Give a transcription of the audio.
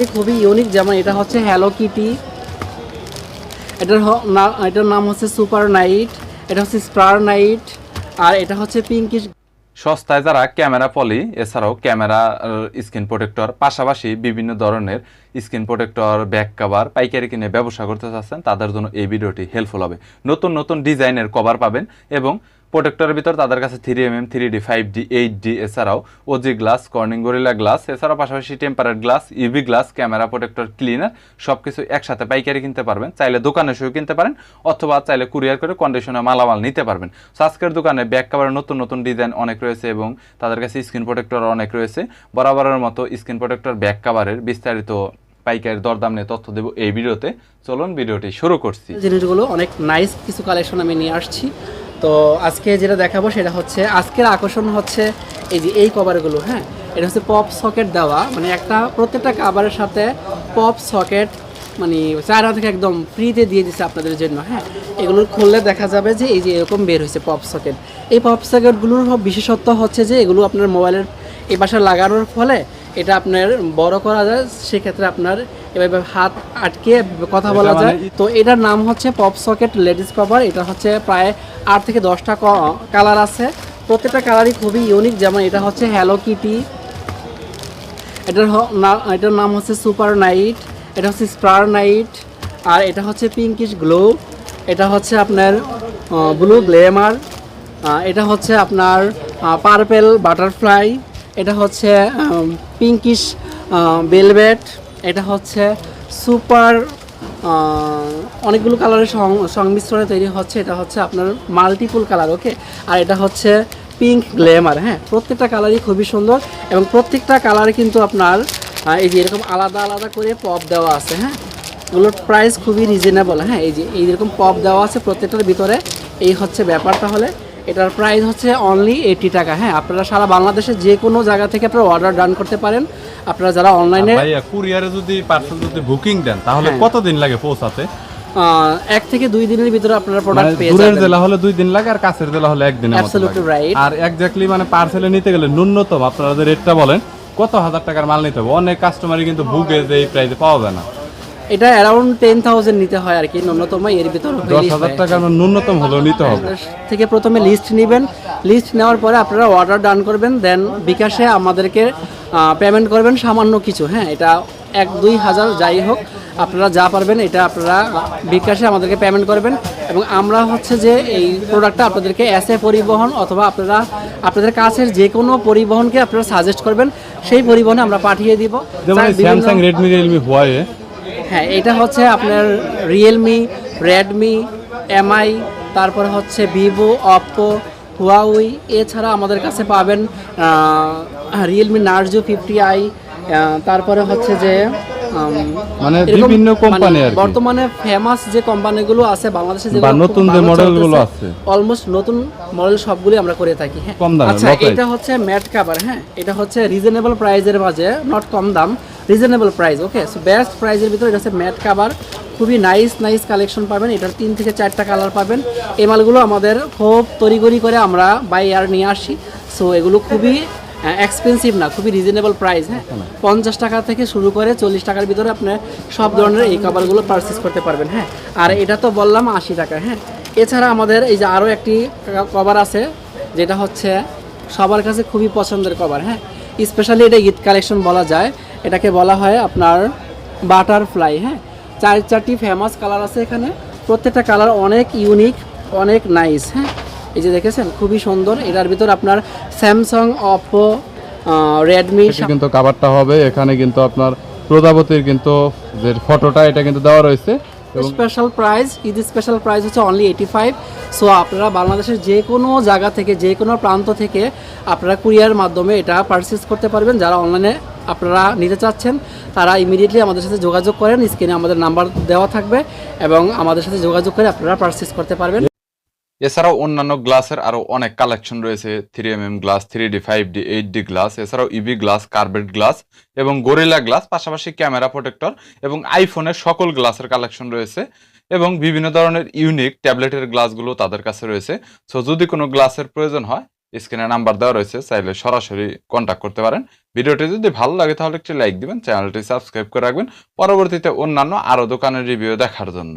খুবই ইউনিক, যেমন এটা হচ্ছে হ্যালো কিটি, এটার নাম হচ্ছে সুপার নাইট, এটা হচ্ছে স্টার নাইট, আর এটা হচ্ছে পিঙ্কিশ। সস্তায় যারা ক্যামেরা পলি এছাড়াও ক্যামেরা স্ক্রিন প্রোটেক্টর পাশাপাশি বিভিন্ন ধরনের স্ক্রিন প্রোটেক্টর ব্যাক কভার পাইকারি কিনে ব্যবসা করতে চাচ্ছেন তাদের জন্য এই ভিডিওটি হেল্পফুল হবে। নতুন নতুন ডিজাইনের কভার পাবেন এবং প্রোটেক্টরের ভিতর তাদের কাছে 3mm 3D 5D 8D এছাড়াও OG glass Corning Gorilla glass এছাড়াও পাশাপাশি tempered glass UV glass camera protector cleaner সবকিছু একসাথে পাইকারি কিনতে পারবেন। চাইলে দোকানে এসেও কিনতে পারেন অথবা চাইলে কুরিয়ার করে কন্ডিশনে মালামাল নিতে পারবেন। আজকের দোকানে ব্যাক কভারের নতুন নতুন ডিজাইন অনেক রয়েছে এবং তাদের কাছে স্ক্রিন প্রোটেক্টর অনেক রয়েছে। বরাবরের মতো স্ক্রিন প্রোটেক্টর ব্যাক কভারের বিস্তারিত পাইকারি দরদাম নিয়ে তথ্য দেব এই ভিডিওতে। চলুন ভিডিওটি শুরু করছি। জিনিসগুলো অনেক নাইস কিছু কালেকশন আমি নিয়ে আসছি। তো আজকে যেটা দেখাবো সেটা হচ্ছে, আজকের আকর্ষণ হচ্ছে এই যে এই কভারগুলো। হ্যাঁ, এটা হচ্ছে পপ সকেট দেওয়া, মানে প্রত্যেকটা কভারের সাথে পপ সকেট মানে চায়না থেকে একদম ফ্রিতে দিয়ে দিচ্ছে আপনাদের জন্য। হ্যাঁ, এগুলো খুললে দেখা যাবে যে এই যে এরকম বের হয়েছে পপ সকেট। এই পপ সকেটগুলোর বিশেষত্ব হচ্ছে যে এগুলো আপনার মোবাইলের এই পাশে লাগানোর ফলে এটা আপনার বড় করা যায়, সেক্ষেত্রে আপনার এভাবে হাত আটকে কথা বলা যায়। তো এটার নাম হচ্ছে পপ সকেট লেডিস কভার। এটা হচ্ছে প্রায় 8 থেকে 10টা কালার আছে, প্রত্যেকটা কালারই খুবই ইউনিক। যেমন এটা হচ্ছে হ্যালো কিটি, এটার নাম হচ্ছে সুপার নাইট, এটা হচ্ছে স্টার নাইট, আর এটা হচ্ছে পিঙ্কিশ গ্লো, এটা হচ্ছে আপনার ব্লু গ্লেমার, এটা হচ্ছে আপনার পার্পেল বাটারফ্লাই, এটা হচ্ছে পিঙ্কিশ ভেলভেট, এটা হচ্ছে সুপার অনেকগুলো কালারের সংমিশ্রণে তৈরি হচ্ছে। এটা হচ্ছে আপনার মাল্টিপুল কালার। ওকে, আর এটা হচ্ছে পিঙ্ক গ্ল্যামার। হ্যাঁ, প্রত্যেকটা কালারই খুবই সুন্দর এবং প্রত্যেকটা কালারে কিন্তু আপনার এই যে এরকম আলাদা আলাদা করে পপ দেওয়া আছে। হ্যাঁ, এগুলোর প্রাইস খুবই রিজনেবল। হ্যাঁ, এই যে এইরকম পপ দেওয়া আছে প্রত্যেকটার ভিতরে, এই হচ্ছে ব্যাপার। তাহলে এটার প্রাইস হচ্ছে অনলি 80 টাকা। হ্যাঁ, আপনারা সারা বাংলাদেশে যে কোনো জায়গা থেকে আপনারা অর্ডার ডান করতে পারেন। আপনারা যারা অনলাইনে কুরিয়ারে যদি পার্সেল যদি বুকিং দেন তাহলে কতদিন লাগে পৌঁছাতে? 1 থেকে 2 দিনের ভিতরে আপনারা প্রোডাক্ট পেয়ে যাবেন। দূরের জেলা হলে 2 দিন লাগে আর কাছের জেলা হলে 1 দিনের মতো লাগে। Absolutely right. আর এক্স্যাক্টলি মানে পার্সেলে নিতে গেলে ন্যূনতম আপনারা যে রেটটা বলেন কত হাজার টাকার মাল নিতে হবে? অনেক কাস্টমারই কিন্তু ভুগে যে এই প্রাইসে পাওয়া যায় না। এটা অ্যারাউন্ড 10,000 নিতে হয় আর কি, ন্যূনতম এর ভিতরে 10,000 টাকার ন্যূনতম হলেও নিতে হবে। থেকে প্রথমে লিস্ট নেবেন, লিস্ট নেওয়ার পরে আপনারা অর্ডার ডান করবেন, দেন বিকাশে আমাদেরকে পেমেন্ট করবেন সামান্য কিছু। হ্যাঁ, এটা 1-2 হাজার যাই হোক, আপনারা যা পারবেন এটা আপনারা বিকাশে আমাদেরকে পেমেন্ট করবেন এবং আমরা হচ্ছে যে এই প্রোডাক্টটা আপনাদেরকে এসএ পরিবহন অথবা আপনাদের কাছের যে কোনো পরিবহনকে আপনারা সাজেস্ট করবেন, সেই পরিবহনে আমরা পাঠিয়ে দিব। যেমন স্যামসাং, রেডমি, রিয়েলমি, হুয়াওয়ে। হ্যাঁ, এটা হচ্ছে আপনার রিয়েলমি, রেডমি, এমআই, তারপরে হচ্ছে ভিভো, অপ্পো, হুয়াওই। এছাড়া আমাদের কাছে পাবেন রিয়েলমি নার্জো 50i, তারপরে হচ্ছে যে মানে বিভিন্ন কোম্পানি আর বর্তমানে ফেমাস যে কোম্পানিগুলো আছে বাংলাদেশে, যে নতুন যে মডেলগুলো আছে অলমোস্ট নতুন মডেল সবগুলি আমরা করে থাকি। হ্যাঁ, আচ্ছা, এটা হচ্ছে ম্যাট কভার। হ্যাঁ, এটা হচ্ছে রিজনেবল প্রাইজের মাঝে, নট কম দাম, রিজনেবল প্রাইস। ওকে, সো বেস্ট প্রাইজের ভিতরে এটা হচ্ছে ম্যাট কভার। খুবই নাইস কালেকশন পাবেন। এটার 3 থেকে 4টা কালার পাবেন। এই মালগুলো আমাদের খুব তড়িঘড়ি করে আমরা বাই ইয়ার নিয়ে আসি। সো এগুলো খুবই এক্সপেন্সিভ না, খুবই রিজনেবল প্রাইস। হ্যাঁ, 50 টাকা থেকে শুরু করে 40 টাকার ভিতরে আপনি সব ধরনের এই কভারগুলো পারচেস করতে পারবেন। হ্যাঁ, আর এটা তো বললাম 80 টাকা। হ্যাঁ, এছাড়া আমাদের এই যে আরও একটি কভার আছে যেটা হচ্ছে সবার কাছে খুবই পছন্দের কভার। হ্যাঁ, স্পেশালি এটা ঈদ কালেকশন বলা যায়, এটাকে বলা হয় আপনার বাটারফ্লাই। হ্যাঁ, 4টি ফেমাস কালার আছে এখানে, প্রত্যেকটা কালার অনেক ইউনিক, অনেক নাইস। হ্যাঁ, এই যে দেখেছেন খুবই সুন্দর। এটার ভিতর আপনার স্যামসাং, অপো, রেডমি কিন্তু কভারটা হবে। এখানে কিন্তু আপনার প্রজাপতির কিন্তু যে ফটোটা এটা কিন্তু দেওয়া রয়েছে। Special price, Eid special price হচ্ছে অনলি 85। সো আপনারা বাংলাদেশের যে কোনো জায়গা থেকে, যে কোনো প্রান্ত থেকে আপনারা কুরিয়ার মাধ্যমে এটা পারচেস করতে পারবেন। যারা অনলাইনে আপনারা নিতে চাচ্ছেন তারা ইমিডিয়েটলি আমাদের সাথে যোগাযোগ করেন, স্ক্রিনে আমাদের নাম্বার দেওয়া থাকবে এবং আমাদের সাথে যোগাযোগ করে আপনারা পারচেস করতে পারবেন। এছাড়াও অন্যান্য গ্লাসের আরো অনেক কালেকশন রয়েছে। 3mm glass, 3D 5D 8D glass, এছাড়াও ইভি গ্লাস, কার্বেট গ্লাস এবং গরিলা গ্লাস, পাশাপাশি ক্যামেরা প্রোটেক্টর এবং আইফোনের সকল গ্লাসের কালেকশন রয়েছে এবং বিভিন্ন ধরনের ইউনিক ট্যাবলেটের গ্লাসগুলো তাদের কাছে রয়েছে। সো যদি কোনো গ্লাসের প্রয়োজন হয় স্ক্রিনে নাম্বার দেওয়া রয়েছে, চাইলে সরাসরি কন্ট্যাক্ট করতে পারেন। ভিডিওটি যদি ভালো লাগে তাহলে একটি লাইক দিবেন, চ্যানেলটি সাবস্ক্রাইব করে রাখবেন পরবর্তীতে অন্যান্য আরও দোকানের রিভিউ দেখার জন্য।